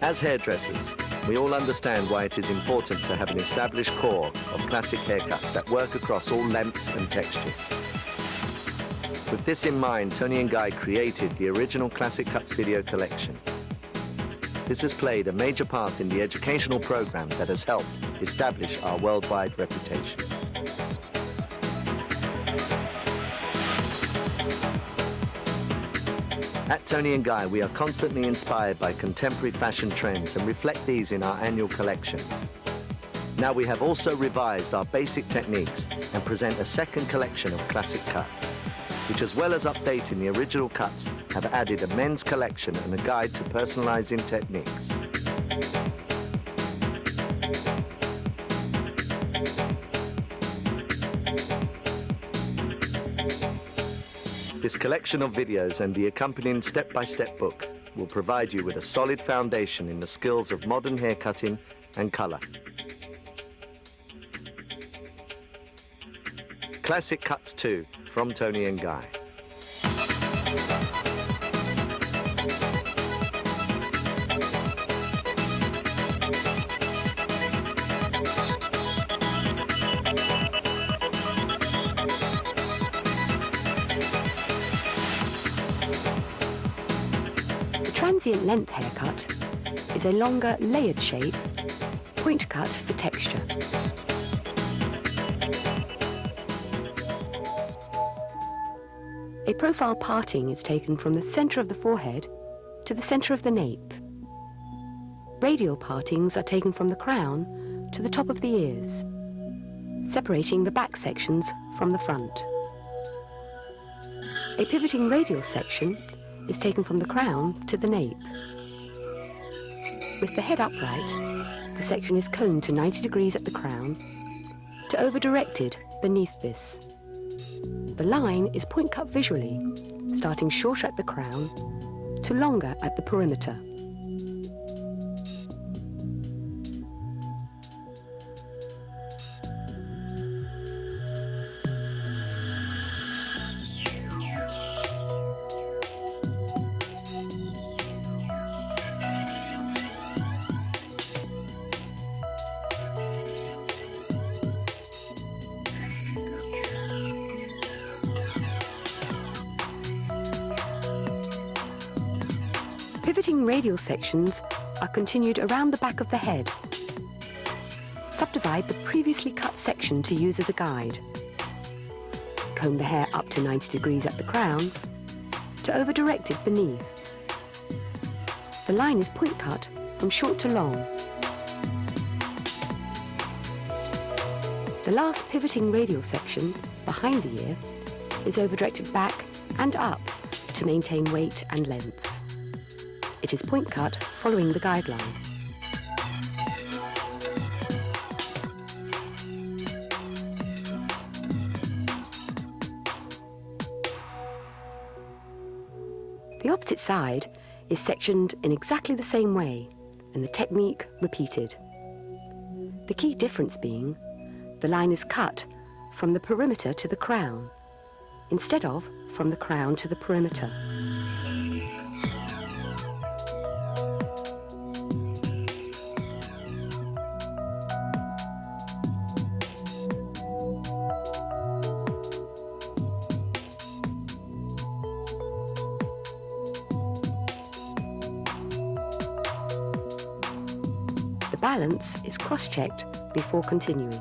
As hairdressers, we all understand why it is important to have an established core of classic haircuts that work across all lengths and textures. With this in mind, Toni and Guy created the original Classic Cuts video collection. This has played a major part in the educational program that has helped establish our worldwide reputation. At Toni and Guy, we are constantly inspired by contemporary fashion trends and reflect these in our annual collections. Now we have also revised our basic techniques and present a second collection of classic cuts, which, as well as updating the original cuts, have added a men's collection and a guide to personalizing techniques. This collection of videos and the accompanying step-by-step book will provide you with a solid foundation in the skills of modern haircutting and color. Classic Cuts 2 from Toni and Guy. The Transient Length haircut is a longer, layered shape, point cut for texture. A profile parting is taken from the center of the forehead to the center of the nape. Radial partings are taken from the crown to the top of the ears, separating the back sections from the front. A pivoting radial section is taken from the crown to the nape. With the head upright, the section is combed to 90 degrees at the crown to over-directed beneath this. The line is point cut visually, starting shorter at the crown to longer at the perimeter. Pivoting radial sections are continued around the back of the head. Subdivide the previously cut section to use as a guide. Comb the hair up to 90 degrees at the crown to over-directed beneath. The line is point cut from short to long. The last pivoting radial section, behind the ear, is over-directed back and up to maintain weight and length. It is point cut following the guideline. The opposite side is sectioned in exactly the same way and the technique repeated. The key difference being the line is cut from the perimeter to the crown instead of from the crown to the perimeter. The balance is cross-checked before continuing.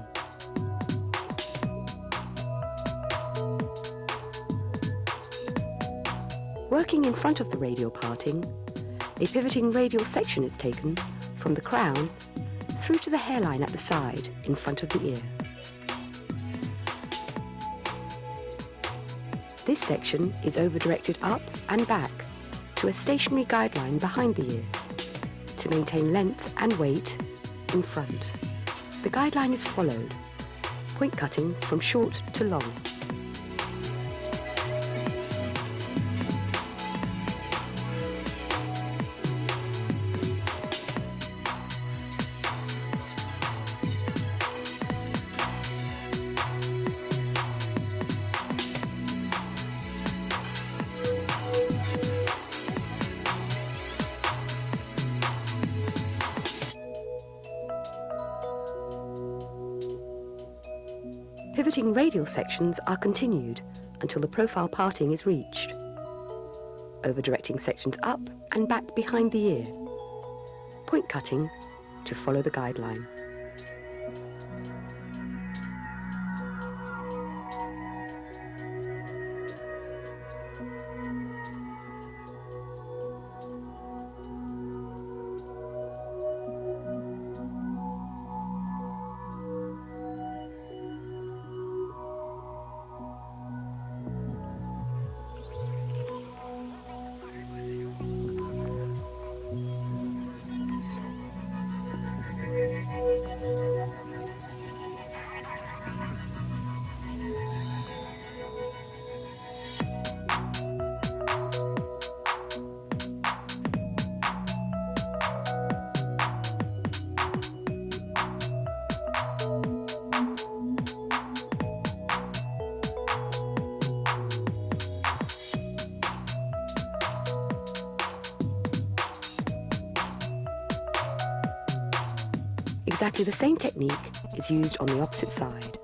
Working in front of the radial parting, a pivoting radial section is taken from the crown through to the hairline at the side in front of the ear. This section is over-directed up and back to a stationary guideline behind the ear to maintain length and weight in front. The guideline is followed, point cutting from short to long. Pivoting radial sections are continued until the profile parting is reached. Over-directing sections up and back behind the ear. Point cutting to follow the guideline. Exactly the same technique is used on the opposite side.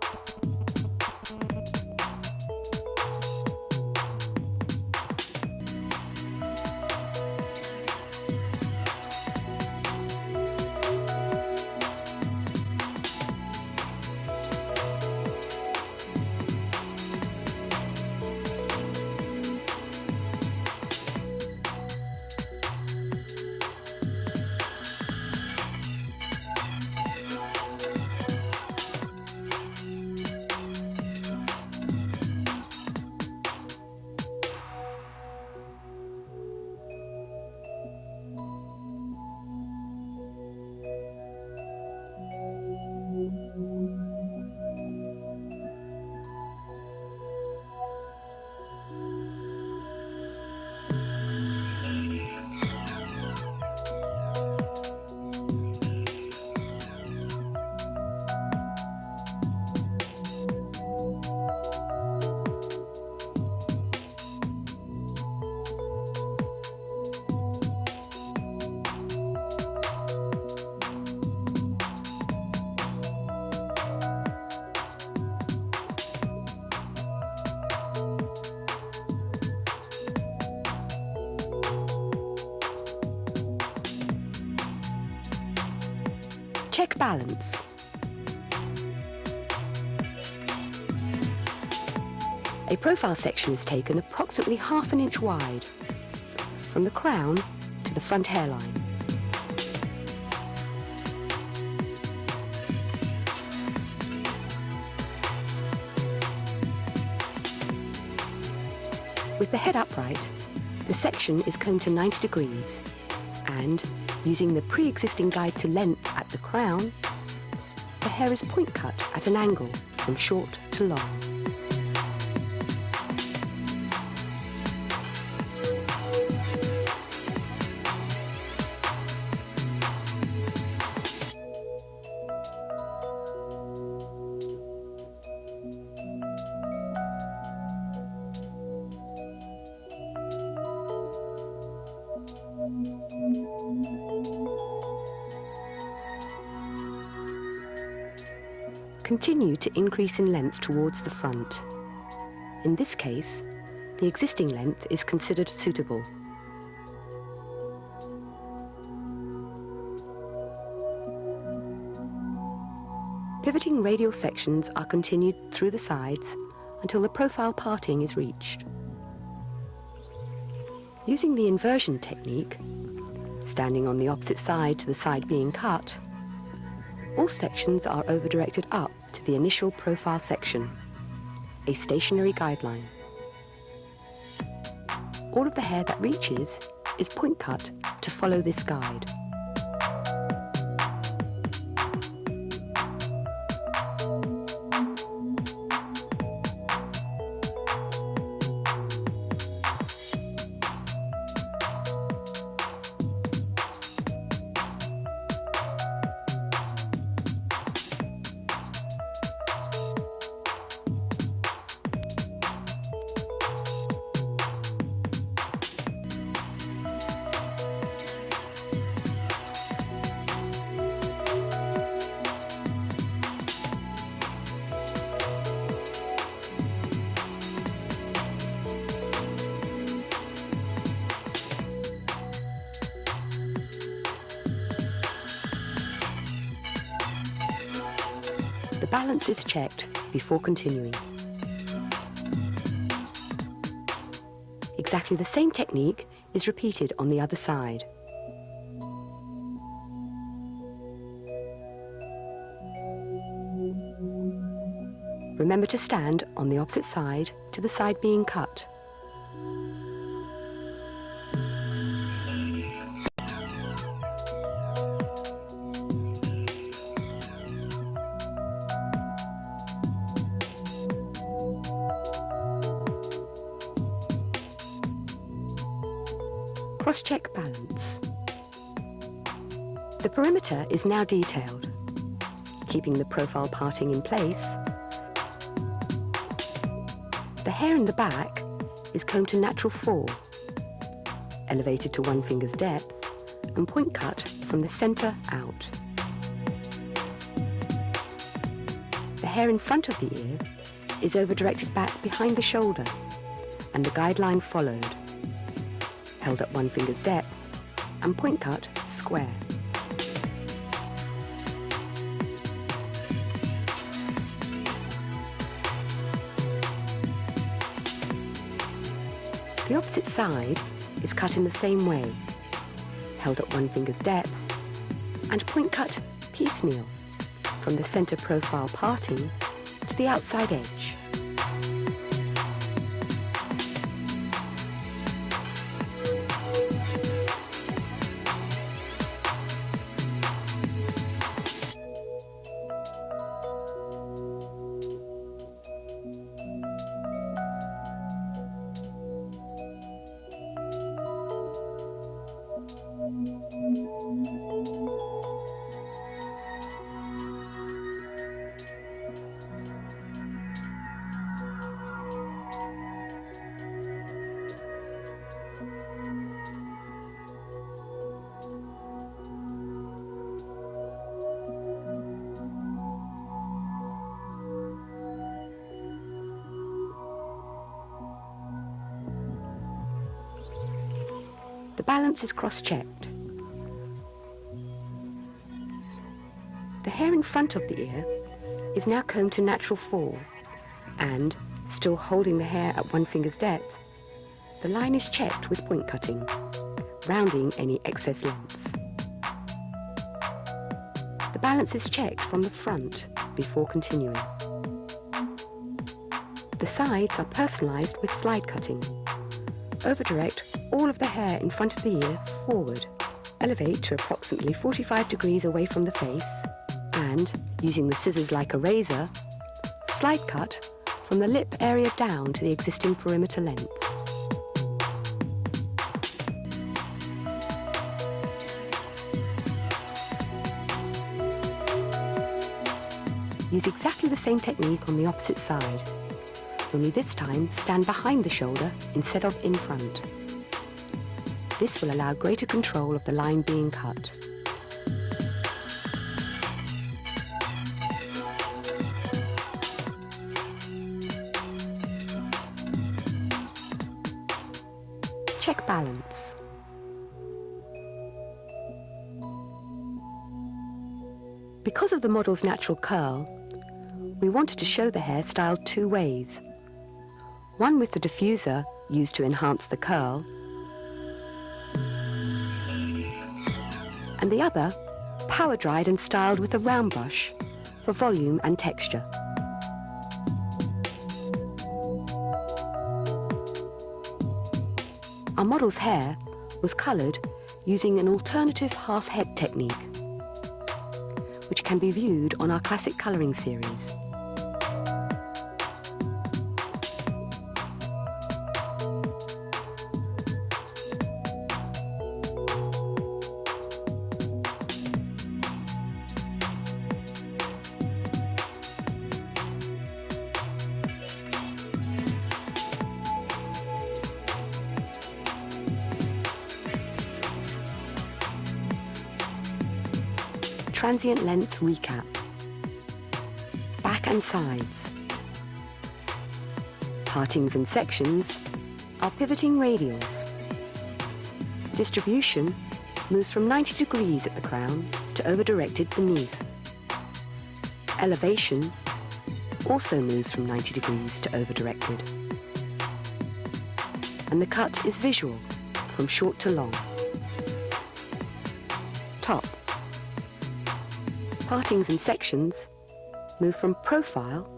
Check balance. A profile section is taken approximately ½ inch wide, from the crown to the front hairline. With the head upright, the section is combed to 90 degrees, and using the pre-existing guide to length at the crown, the hair is point cut at an angle from short to long. Continue to increase in length towards the front. In this case, the existing length is considered suitable. Pivoting radial sections are continued through the sides until the profile parting is reached. Using the inversion technique, standing on the opposite side to the side being cut, all sections are over-directed up to the initial profile section, a stationary guideline. All of the hair that reaches is point cut to follow this guide. balance is checked before continuing. Exactly the same technique is repeated on the other side. Remember to stand on the opposite side to the side being cut. Cross-check balance. The perimeter is now detailed, keeping the profile parting in place. The hair in the back is combed to natural fall, elevated to 1 finger's depth, and point cut from the center out. The hair in front of the ear is over-directed back behind the shoulder, and the guideline followed, held at 1 finger's depth, and point cut square. The opposite side is cut in the same way, held at 1 finger's depth, and point cut piecemeal from the center profile parting to the outside edge. The balance is cross-checked. The hair in front of the ear is now combed to natural fall, and, still holding the hair at 1 finger's depth, the line is checked with point cutting, rounding any excess lengths. The balance is checked from the front before continuing. The sides are personalized with slide cutting. Over-direct all of the hair in front of the ear forward. Elevate to approximately 45 degrees away from the face, and, using the scissors like a razor, slide cut from the lip area down to the existing perimeter length. Use exactly the same technique on the opposite side, only this time stand behind the shoulder instead of in front. This will allow greater control of the line being cut. Check balance. Because of the model's natural curl, we wanted to show the hair styled 2 ways. One with the diffuser used to enhance the curl, and the other power dried and styled with a round brush for volume and texture. Our model's hair was coloured using an alternative half-head technique, which can be viewed on our classic colouring series. Transient length recap. Back and sides. Partings and sections are pivoting radials. Distribution moves from 90 degrees at the crown to over-directed beneath. Elevation also moves from 90 degrees to over-directed. And the cut is visual, from short to long. Top. Partings and sections move from profile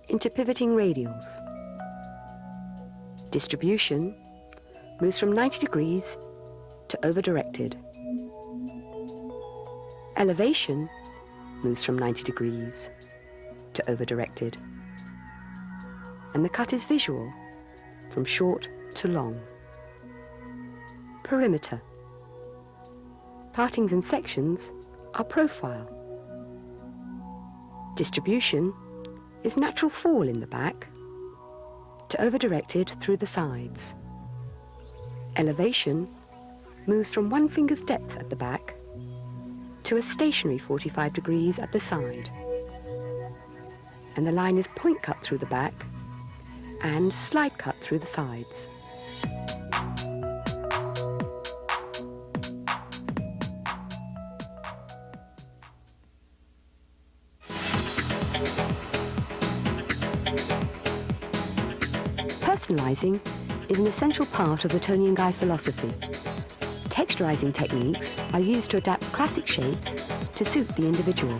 into pivoting radials. Distribution moves from 90 degrees to over-directed. Elevation moves from 90 degrees to over-directed. And the cut is visual, from short to long. Perimeter. Partings and sections are profile. Distribution is natural fall in the back to over-directed through the sides. Elevation moves from 1 finger's depth at the back to a stationary 45 degrees at the side. And the line is point cut through the back and slide cut through the sides. Personalizing is an essential part of the Toni and Guy philosophy. Texturizing techniques are used to adapt classic shapes to suit the individual.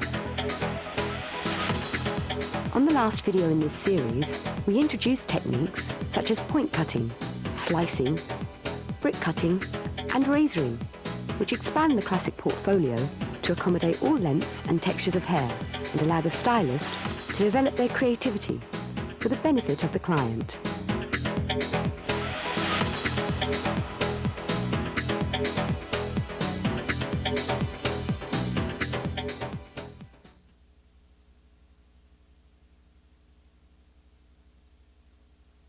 On the last video in this series, we introduced techniques such as point cutting, slicing, brick cutting, and razoring, which expand the classic portfolio to accommodate all lengths and textures of hair and allow the stylist to develop their creativity for the benefit of the client.